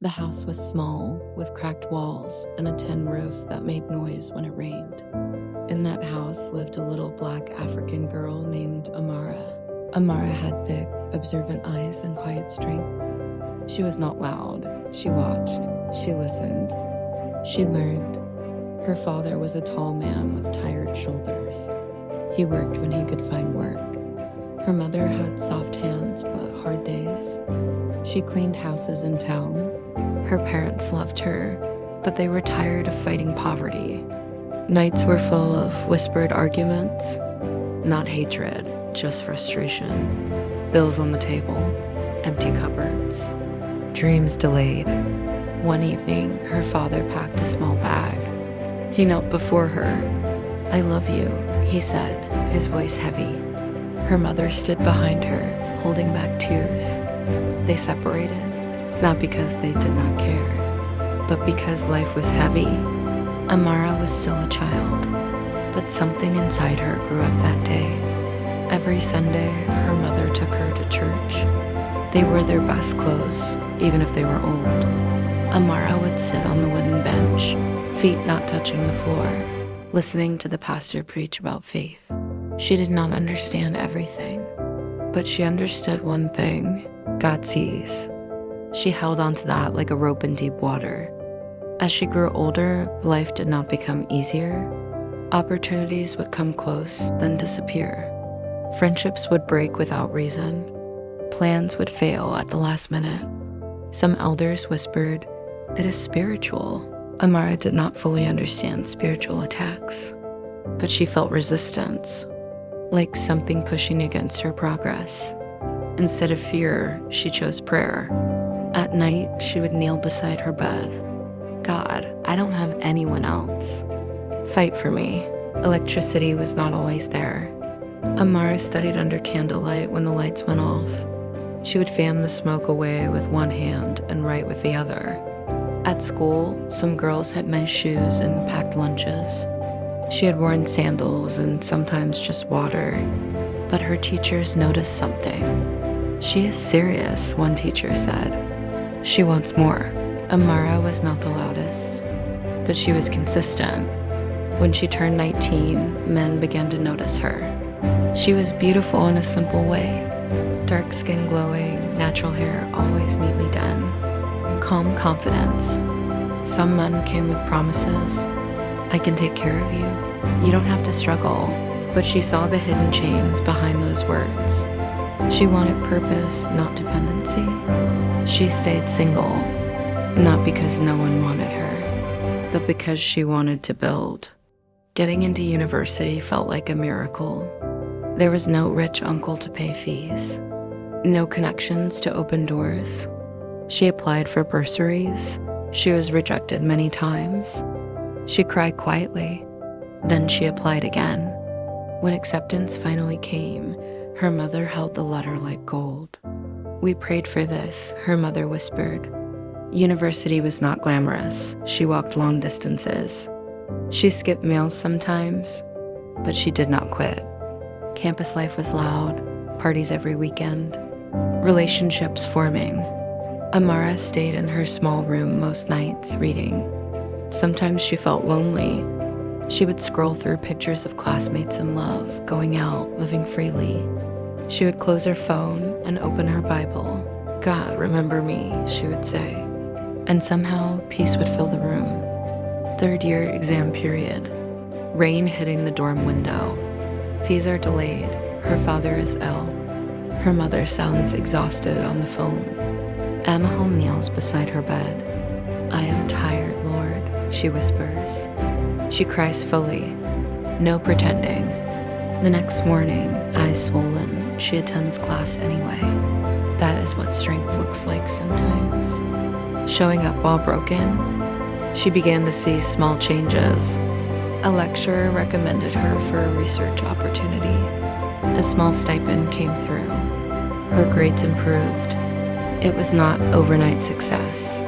The house was small, with cracked walls and a tin roof that made noise when it rained. In that house lived a little black African girl named Amara. Amara had thick, observant eyes and quiet strength. She was not loud. She watched. She listened. She learned. Her father was a tall man with tired shoulders. He worked when he could find work. Her mother had soft hands but hard days. She cleaned houses in town. Her parents loved her, but they were tired of fighting poverty. Nights were full of whispered arguments, not hatred, just frustration. Bills on the table, empty cupboards, dreams delayed. One evening, her father packed a small bag. He knelt before her. "I love you," he said, his voice heavy. Her mother stood behind her, holding back tears. They separated, not because they did not care, but because life was heavy. Amara was still a child, but something inside her grew up that day. Every Sunday, her mother took her to church. They wore their best clothes, even if they were old. Amara would sit on the wooden bench, feet not touching the floor, listening to the pastor preach about faith. She did not understand everything, but she understood one thing: God sees. She held onto that like a rope in deep water. As she grew older, life did not become easier. Opportunities would come close, then disappear. Friendships would break without reason. Plans would fail at the last minute. Some elders whispered, "It is spiritual." Amara did not fully understand spiritual attacks, but she felt resistance, like something pushing against her progress. Instead of fear, she chose prayer. At night, she would kneel beside her bed. "God, I don't have anyone else. Fight for me." Electricity was not always there. Amara studied under candlelight when the lights went off. She would fan the smoke away with one hand and write with the other. At school, some girls had nice shoes and packed lunches. She had worn sandals and sometimes just water, but her teachers noticed something. "She is serious," one teacher said. "She wants more." Amara was not the loudest, but she was consistent. When she turned 19, men began to notice her. She was beautiful in a simple way. Dark skin glowing, natural hair always neatly done. Calm confidence. Some men came with promises. "I can take care of you. You don't have to struggle." But she saw the hidden chains behind those words. She wanted purpose, not dependency. She stayed single, not because no one wanted her, but because she wanted to build. Getting into university felt like a miracle. There was no rich uncle to pay fees, no connections to open doors. She applied for bursaries. She was rejected many times. She cried quietly. Then she applied again. When acceptance finally came, her mother held the letter like gold. "We prayed for this," her mother whispered. University was not glamorous. She walked long distances. She skipped meals sometimes, but she did not quit. Campus life was loud, parties every weekend, relationships forming. Amara stayed in her small room most nights, reading. Sometimes she felt lonely. She would scroll through pictures of classmates in love, going out, living freely. She would close her phone and open her Bible. "God, remember me," she would say. And somehow, peace would fill the room. Third-year exam period. Rain hitting the dorm window. Fees are delayed. Her father is ill. Her mother sounds exhausted on the phone. Emma kneels beside her bed. "I am tired, Lord," she whispers. She cries fully, no pretending. The next morning, eyes swollen, she attends class anyway. That is what strength looks like sometimes. Showing up while broken, she began to see small changes. A lecturer recommended her for a research opportunity. A small stipend came through. Her grades improved. It was not overnight success.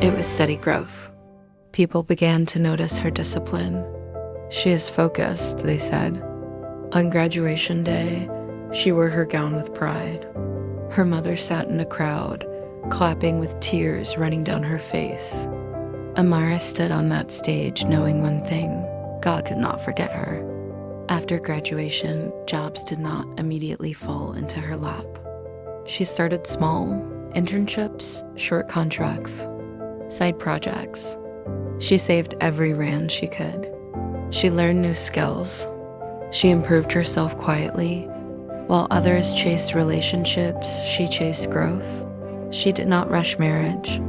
It was steady growth. People began to notice her discipline. "She is focused," they said. On graduation day, she wore her gown with pride. Her mother sat in a crowd, clapping with tears running down her face. Amara stood on that stage knowing one thing: God could not forget her. After graduation, jobs did not immediately fall into her lap. She started small: internships, short contracts, side projects. She saved every rand she could. She learned new skills. She improved herself quietly. While others chased relationships, she chased growth. She did not rush marriage.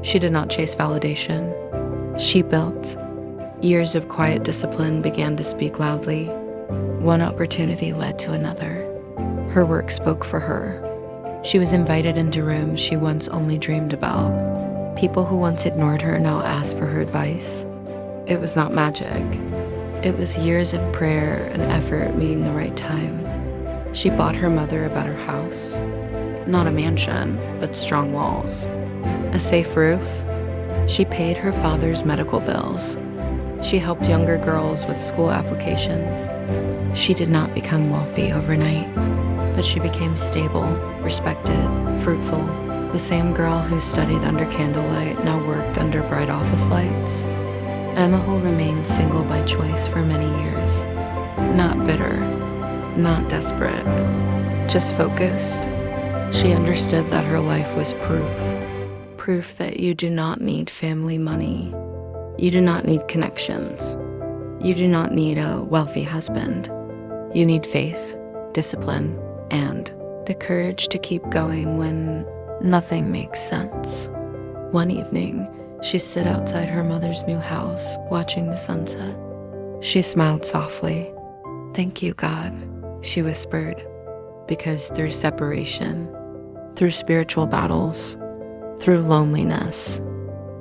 She did not chase validation. She built. Years of quiet discipline began to speak loudly. One opportunity led to another. Her work spoke for her. She was invited into rooms she once only dreamed about. People who once ignored her now asked for her advice. It was not magic. It was years of prayer and effort meeting the right time. She bought her mother a better house. Not a mansion, but strong walls. A safe roof. She paid her father's medical bills. She helped younger girls with school applications. She did not become wealthy overnight, but she became stable, respected, fruitful. The same girl who studied under candlelight now worked under bright office lights. Emma Hull remained single by choice for many years. Not bitter, not desperate, just focused. She understood that her life was proof that you do not need family money. You do not need connections. You do not need a wealthy husband. You need faith, discipline, and the courage to keep going when nothing makes sense. One evening, she stood outside her mother's new house, watching the sunset. She smiled softly. "Thank you, God," she whispered, because through separation, through spiritual battles, through loneliness,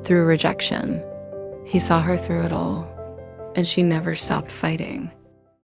through rejection, He saw her through it all, and she never stopped fighting.